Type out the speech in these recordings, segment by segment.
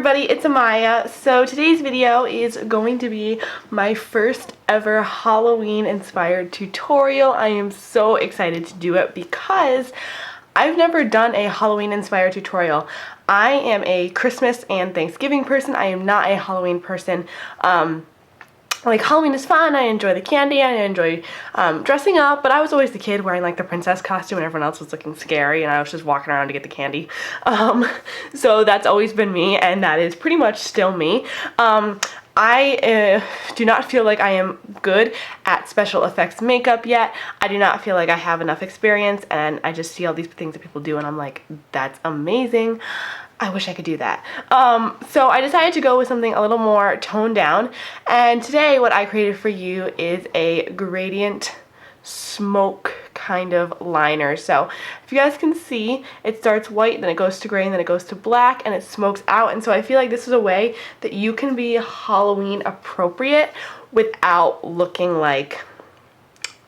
everybody, it's Amaya. So today's video is going to be my first ever Halloween inspired tutorial. I am so excited to do it because I've never done a Halloween inspired tutorial. I am a Christmas and Thanksgiving person. I am not a Halloween person. Like, Halloween is fun, I enjoy the candy, I enjoy dressing up, but I was always the kid wearing like the princess costume and everyone else was looking scary and I was just walking around to get the candy. So that's always been me, and that is pretty much still me. I do not feel like I am good at special effects makeup yet. I do not feel like I have enough experience, and I just see all these things that people do and I'm like, that's amazing. I wish I could do that. So I decided to go with something a little more toned down, and today what I created for you is a gradient smoke kind of liner. So if you guys can see, it starts white, then it goes to gray, and then it goes to black, and it smokes out. And so I feel like this is a way that you can be Halloween appropriate without looking like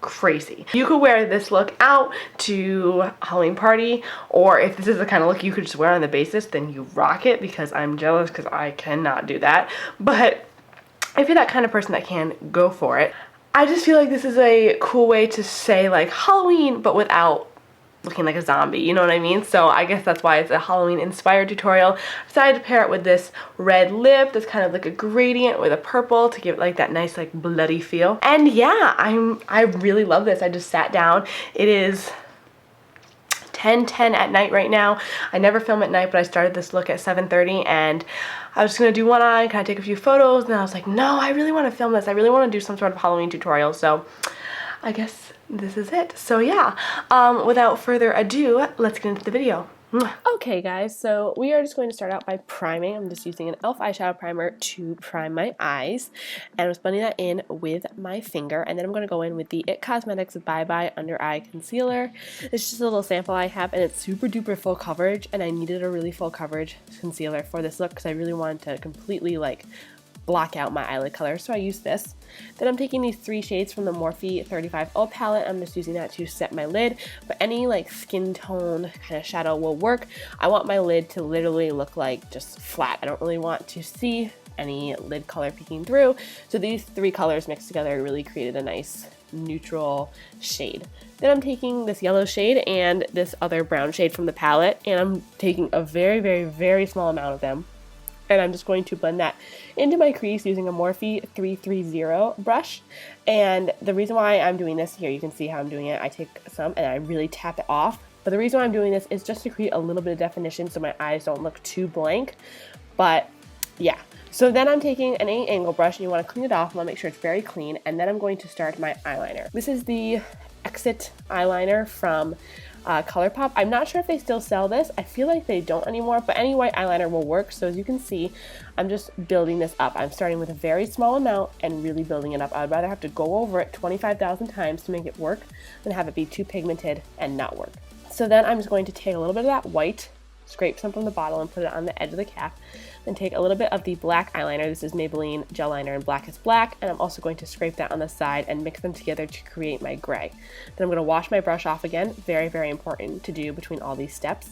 crazy. You could wear this look out to a Halloween party, or if this is the kind of look you could just wear on the basis, then you rock it, because I'm jealous because I cannot do that. But if you're that kind of person that can, go for it. I just feel like this is a cool way to say like Halloween but without looking like a zombie, you know what I mean? So I guess that's why it's a Halloween inspired tutorial. I decided to pair it with this red lip that's kind of like a gradient with a purple to give it like that nice like bloody feel. And yeah, I really love this. I just sat down. It is 10:10 at night right now. I never film at night, but I started this look at 7:30, and I was just gonna do one eye, kind of take a few photos, and I was like, no, I really want to film this. I really want to do some sort of Halloween tutorial. So I guess this is it. So yeah, without further ado, let's get into the video. Okay guys, so we are just going to start out by priming. I'm just using an e.l.f. eyeshadow primer to prime my eyes, and I'm just blending that in with my finger, and then I'm going to go in with the IT Cosmetics Bye Bye Under Eye Concealer. It's just a little sample I have, and it's super duper full coverage, and I needed a really full coverage concealer for this look because I really wanted to completely like block out my eyelid color, so I used this. Then I'm taking these three shades from the Morphe 35O palette. I'm just using that to set my lid, but any like skin tone kind of shadow will work. I want my lid to literally look like just flat. I don't really want to see any lid color peeking through, so these three colors mixed together really created a nice neutral shade. Then I'm taking this yellow shade and this other brown shade from the palette, and I'm taking a very small amount of them, and I'm just going to blend that into my crease using a Morphe 330 brush. And the reason why I'm doing this here, you can see how I'm doing it. I take some and I really tap it off. But the reason why I'm doing this is just to create a little bit of definition so my eyes don't look too blank. But yeah. So then I'm taking an 8-angle brush, and you want to clean it off. I want to make sure it's very clean. And then I'm going to start my eyeliner. This is the Exit eyeliner from ColourPop. I'm not sure if they still sell this. I feel like they don't anymore, but any white eyeliner will work. So as you can see, I'm just building this up. I'm starting with a very small amount and really building it up. I would rather have to go over it 25,000 times to make it work than have it be too pigmented and not work. So then I'm just going to take a little bit of that white, scrape some from the bottle and put it on the edge of the cap. Then take a little bit of the black eyeliner. This is Maybelline Gel Liner in Black is Black, and I'm also going to scrape that on the side and mix them together to create my gray. Then I'm going to wash my brush off again. Very important to do between all these steps.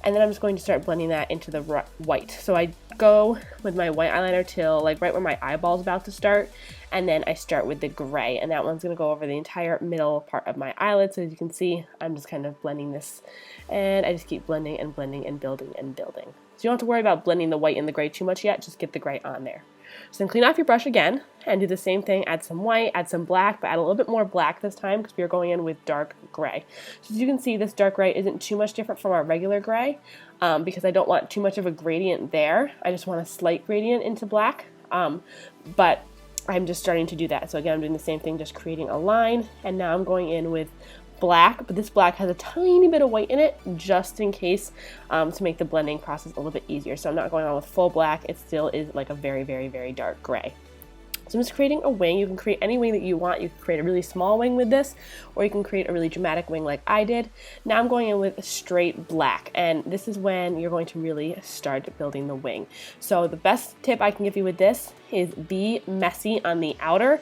And then I'm just going to start blending that into the white. So I go with my white eyeliner till like right where my eyeball's about to start, and then I start with the gray, and that one's going to go over the entire middle part of my eyelid. So as you can see, I'm just kind of blending this, and I just keep blending and blending and building and building. So you don't have to worry about blending the white and the gray too much yet, just get the gray on there. So then clean off your brush again and do the same thing. Add some white, add some black, but add a little bit more black this time because we are going in with dark gray. So as you can see, this dark gray isn't too much different from our regular gray because I don't want too much of a gradient there. I just want a slight gradient into black, but I'm just starting to do that. So again, I'm doing the same thing, just creating a line, and now I'm going in with black, but this black has a tiny bit of white in it just in case to make the blending process a little bit easier. So I'm not going on with full black. It still is like a very dark gray. So I'm just creating a wing. You can create any wing that you want. You can create a really small wing with this, or you can create a really dramatic wing like I did. Now I'm going in with straight black, and this is when you're going to really start building the wing. So the best tip I can give you with this is be messy on the outer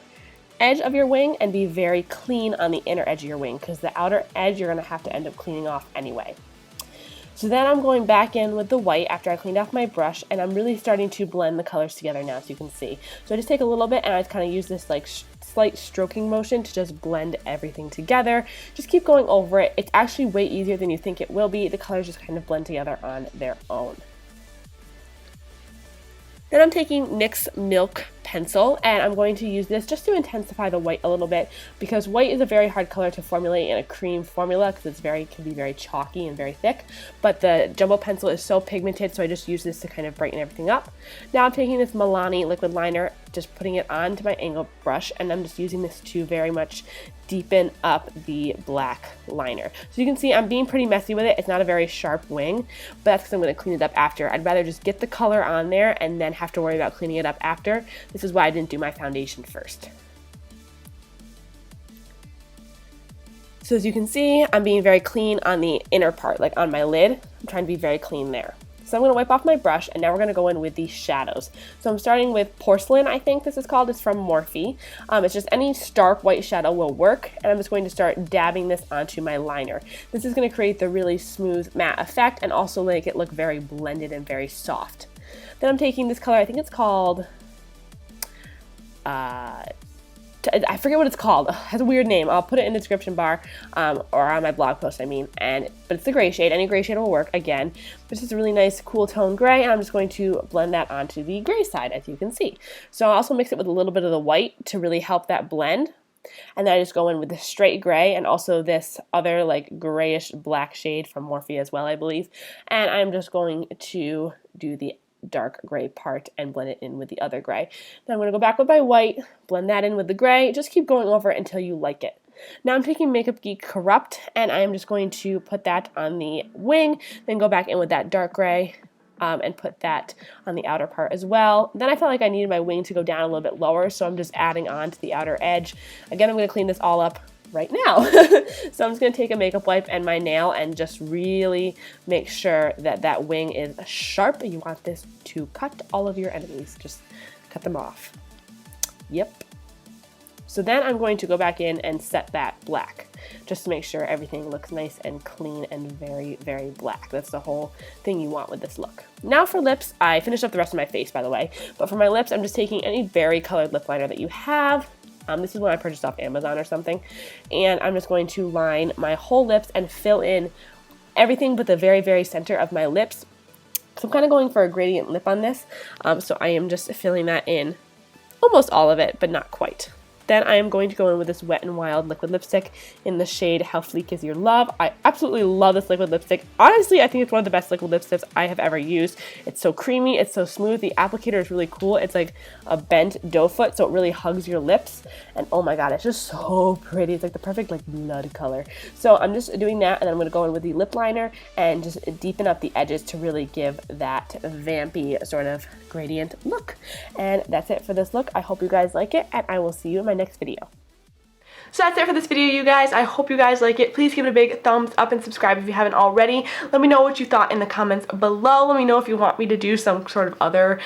edge of your wing and be very clean on the inner edge of your wing, because the outer edge you're going to have to end up cleaning off anyway. So then I'm going back in with the white after I cleaned off my brush, and I'm really starting to blend the colors together now, as you can see. So I just take a little bit and I kind of use this like slight stroking motion to just blend everything together. Just keep going over it. It's actually way easier than you think it will be. The colors just kind of blend together on their own. Then I'm taking NYX Milk pencil, and I'm going to use this just to intensify the white a little bit, because white is a very hard color to formulate in a cream formula because it's can be very chalky and very thick, but the jumbo pencil is so pigmented, so I just use this to kind of brighten everything up. Now I'm taking this Milani liquid liner, just putting it onto my angled brush, and I'm just using this to very much deepen up the black liner. So you can see I'm being pretty messy with it. It's not a very sharp wing, but that's because I'm going to clean it up after. I'd rather just get the color on there and then have to worry about cleaning it up after. This is why I didn't do my foundation first. So as you can see, I'm being very clean on the inner part, like on my lid. I'm trying to be very clean there. So I'm going to wipe off my brush, and now we're going to go in with the shadows. So I'm starting with Porcelain, I think this is called. It's from Morphe. It's just any stark white shadow will work, and I'm just going to start dabbing this onto my liner. This is going to create the really smooth matte effect and also make it look very blended and very soft. Then I'm taking this color, I think it's called, I forget what it's called. It has a weird name. I'll put it in the description bar or on my blog post, but it's the gray shade. Any gray shade will work again. This is a really nice cool tone gray, and I'm just going to blend that onto the gray side, as you can see. So I'll also mix it with a little bit of the white to really help that blend. And then I just go in with the straight gray and also this other like grayish black shade from Morphe as well, I believe. And I'm just going to do the dark gray part and blend it in with the other gray. Then I'm going to go back with my white, blend that in with the gray, just keep going over it until you like it. Now I'm taking Makeup Geek Corrupt, and I am just going to put that on the wing, then go back in with that dark gray and put that on the outer part as well. Then I felt like I needed my wing to go down a little bit lower, so I'm just adding on to the outer edge. Again, I'm going to clean this all up right now. So I'm just going to take a makeup wipe and my nail and just really make sure that that wing is sharp. You want this to cut all of your enemies. Just cut them off. Yep. So then I'm going to go back in and set that black, just to make sure everything looks nice and clean and very, very black. That's the whole thing you want with this look. Now for lips, I finished up the rest of my face, by the way, but for my lips, I'm just taking any berry colored lip liner that you have. This is one I purchased off Amazon or something, and I'm just going to line my whole lips and fill in everything but the very, very center of my lips. So I'm kind of going for a gradient lip on this, so I am just filling that in, almost all of it, but not quite. Then I am going to go in with this Wet n Wild liquid lipstick in the shade How Fleek Is Your Love. I absolutely love this liquid lipstick. Honestly, I think it's one of the best liquid lipsticks I have ever used. It's so creamy, it's so smooth. The applicator is really cool. It's like a bent doe foot, so it really hugs your lips. And oh my god, it's just so pretty. It's like the perfect like blood color. So I'm just doing that, and then I'm going to go in with the lip liner and just deepen up the edges to really give that vampy sort of gradient look. And that's it for this look. I hope you guys like it, and I will see you in my next video. So that's it for this video, you guys. I hope you guys like it. Please give it a big thumbs up and subscribe if you haven't already. Let me know what you thought in the comments below. Let me know if you want me to do some sort of other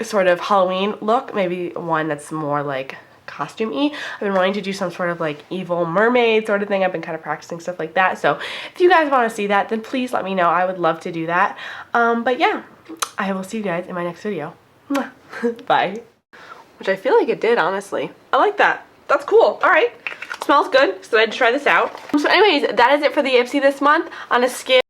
sort of Halloween look, maybe one that's more like costume-y. I've been wanting to do some sort of like evil mermaid sort of thing. I've been kind of practicing stuff like that. So if you guys want to see that, then please let me know. I would love to do that. But yeah, I will see you guys in my next video. Bye. Which I feel like it did, honestly. I like that. That's cool. All right. Smells good. So I had to try this out. So anyways, that is it for the Ipsy this month. On a scale